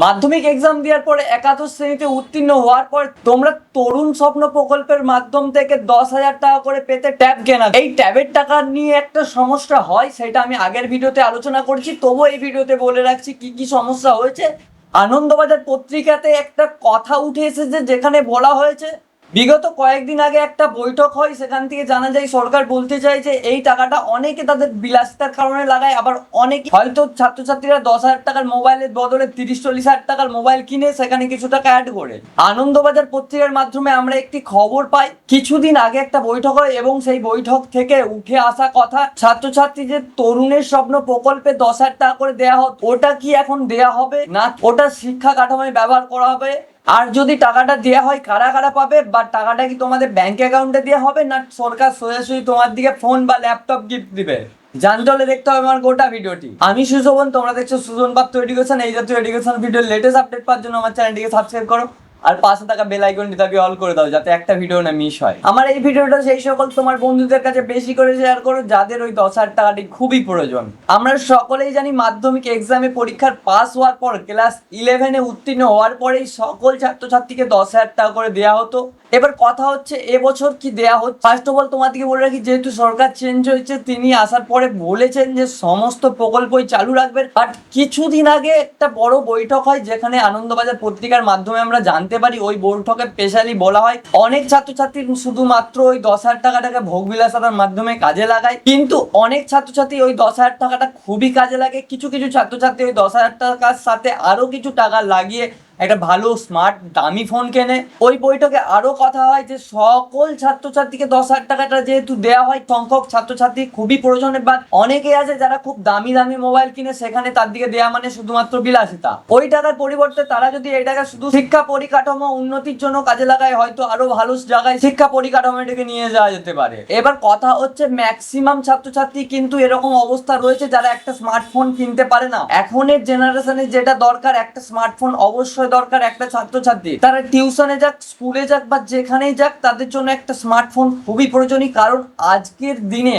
মাধ্যমিক এক্সাম দেওয়ার পরে একাদশ শ্রেণীতে উত্তীর্ণ হওয়ার পর তোমরা তরুণ স্বপ্ন প্রকল্পের মাধ্যম থেকে 10,000 টাকা করে পেতে ট্যাব কেনা। এই ট্যাবের টাকা নিয়ে একটা সমস্যা হয়, সেটা আমি আগের ভিডিওতে আলোচনা করেছি, তবুও এই ভিডিওতে বলে রাখছি কি কি সমস্যা হয়েছে। আনন্দবাজার পত্রিকাতে একটা কথা উঠে এসেছে, যেখানে বলা হয়েছে বিগত কয়েকদিন আগে একটা বৈঠক হয়, সেখান থেকে জানা যায় সরকার বলতে চায় যে এই টাকাটা অনেকে তাদের বিলাসিতার কারণে লাগায়, আবার অনেকে হয়তো ছাত্রছাত্রীরা 10,000 টাকার মোবাইলের বদলে 30-40 হাজার টাকার মোবাইল কিনে সেখানে কিছু টাকা অ্যাড করে। আনন্দবাজার পত্রিকার মাধ্যমে আমরা একটি খবর পাই, কিছুদিন আগে একটা বৈঠক হয় এবং সেই বৈঠক থেকে উঠে আসা কথা, ছাত্রছাত্রীদের তরুণের স্বপ্ন প্রকল্পে 10,000 টাকা করে দেওয়া হতো, ওটা কি এখন দেয়া হবে না ওটা শিক্ষা কাঠামোয় ব্যবহার করা হবে? আর যদি টাকাটা দেওয়া হয় কারা কারা পাবে, বা টাকাটা কি তোমাদের ব্যাংক অ্যাকাউন্টে দেওয়া হবে না সরকার সোজাসুজি তোমার দিকে ফোন বা ল্যাপটপ গিফট দিবে? জানতে হলে দেখতে হবে আমার গোটা ভিডিওটি। আমি সুশোভন, তোমরা দেখছো সুজন পাত্র এডুকেশন। এই জাতীয় এডুকেশন ভিডিওর লেটেস্ট আপডেট পাওয়ার জন্য আমার চ্যানেলটিকে সাবস্ক্রাইব করো আর পাশে থাকা বেল আইকনটি দাবি অল করে দাও, যাতে একটা ভিডিও না মিস হয়। আমার এই ভিডিওটা সেই সকল তোমার বন্ধুদের কাছে বেশি করে শেয়ার করো যাদের ওই 10,000 টাকাটি খুবই প্রয়োজন। আমরা সকলেই জানি মাধ্যমিক এক্সামে পরীক্ষার পাস হওয়ার পর ক্লাস 11-এ উত্তীর্ণ হওয়ার পরেই সকল ছাত্রছাত্রীকে 10,000 টাকা করে দেওয়া হতো। এবার কথা হচ্ছে এবছর কি দেয়া হচ্ছে। ফার্স্ট অফ অল তোমাদেরকে বলে রাখি, যেহেতু সরকার চেঞ্জ হয়েছে, তিনি আসার পরে বলেছেন যে সমস্ত প্রকল্পই চালু রাখবেন। বাট কিছুদিন আগে একটা বড় বৈঠক হয়, যেখানে আনন্দবাজার পত্রিকার মাধ্যমে আমরা জানতে পারি ওই বৈঠকে স্পেশালি বলা হয় অনেক ছাত্রছাত্রী শুধুমাত্র ওই 10,000 টাকাটাকে ভোগবিলাসিতার মাধ্যমে কাজে লাগায়, কিন্তু অনেক ছাত্রছাত্রী ওই 10,000 টাকাটা খুবই কাজে লাগে। কিছু কিছু ছাত্রছাত্রী ওই 10,000 টাকার সাথে আরো কিছু টাকা লাগিয়ে একটা ভালো স্মার্ট দামি ফোন কেনে। ওই বৈঠকে আরো কথা হয় যে সকল ছাত্রছাত্রীকে 10,000 টাকাটা যেহেতু দেওয়া হয়, সংখ্যক ছাত্রছাত্রী খুবই প্রয়োজনে, বা অনেকে আছে যারা খুব দামি দামি মোবাইল কিনে, সেখানে তার দিকে দেওয়া মানে শুধুমাত্র বিলাসিতা। ওই টাকার পরিবর্তে তারা যদি এই টাকা শুধু শিক্ষা পরিকাঠামো উন্নতির জন্য কাজে লাগায়, হয়তো আরো ভালো জায়গায় শিক্ষা পরিকাঠামোটাকে নিয়ে যাওয়া যেতে পারে। এবার কথা হচ্ছে ম্যাক্সিমাম ছাত্রছাত্রী কিন্তু এরকম অবস্থা রয়েছে যারা একটা স্মার্টফোন কিনতে পারে না। এখনের জেনারেশনে যেটা দরকার, একটা স্মার্টফোন অবশ্যই দরকার একটা ছাত্রছাত্রী, তারা টিউশনে যাক, স্কুলে যাক বা যেখানেই যাক, তাদের জন্য একটা স্মার্টফোন খুবই প্রয়োজনীয়। কারণ আজকের দিনে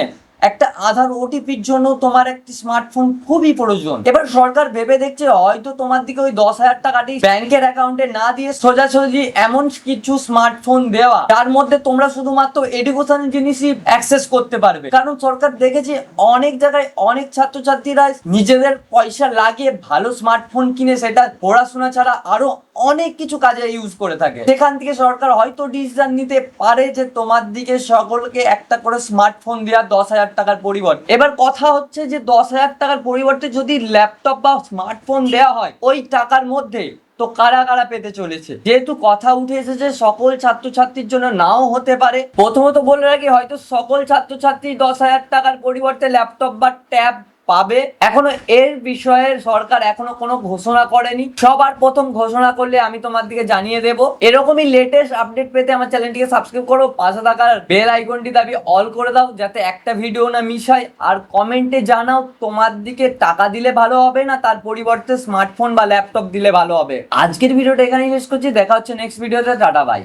একটা আধার ওটিপির জন্য তোমার একটি স্মার্টফোন খুবই প্রয়োজন। এবার সরকার ভেবে দেখছে হয়তো তোমার দিকে ওই 10,000 টাকাটি ব্যাংকের অ্যাকাউন্টে না দিয়ে সোজাসুজি এমন কিছু স্মার্টফোন দেওয়া যার মধ্যে তোমরা শুধুমাত্র এডুকেশন জিনিসই অ্যাক্সেস করতে পারবে। কারণ সরকার দেখেছে অনেক জায়গায় অনেক ছাত্রছাত্রীরা নিজেদের পয়সা লাগিয়ে ভালো স্মার্টফোন কিনে সেটা পড়াশোনা ছাড়া আরো অনেক কিছু কাজে ইউজ করে থাকে। সেখান থেকে সরকার হয়তো ডিসিশন নিতে পারে যে তোমার দিকে সকলকে একটা করে স্মার্টফোন দেওয়া 10,000 টাকার পরিবর্তে। এবার কথা হচ্ছে যে 10,000 টাকার পরিবর্তে যদি ল্যাপটপ বা স্মার্টফোন দেওয়া হয় ওই টাকার মধ্যে, তো কারা কারা পেতে চলেছে? যেহেতু কথা উঠে এসেছে সকল ছাত্রছাত্রীর জন্য নাও হতে পারে, প্রথমত বলে রাখি হয়তো সকল ছাত্রছাত্রী 10,000 টাকার পরিবর্তে ল্যাপটপ বা ট্যাব পাবে। এখনো এর বিষয়ে সরকার এখনো কোনো ঘোষণা করেনি, সবার প্রথম ঘোষণা করলে আমি তোমার দিকে জানিয়ে দেব। এরকমই লেটেস্ট আপডেট পেতে আমার চ্যানেলটিকে সাবস্ক্রাইব করো, পাশে থাকার বেল আইকনটি দাবি অল করে দাও, যাতে একটা ভিডিও না মিস হয়। আর কমেন্টে জানাও তোমার দিকে টাকা দিলে ভালো হবে না তার পরিবর্তে স্মার্টফোন বা ল্যাপটপ দিলে ভালো হবে। আজকের ভিডিওটা এখানেই শেষ করছি, দেখা হচ্ছে নেক্সট ভিডিওতে। Tata bye.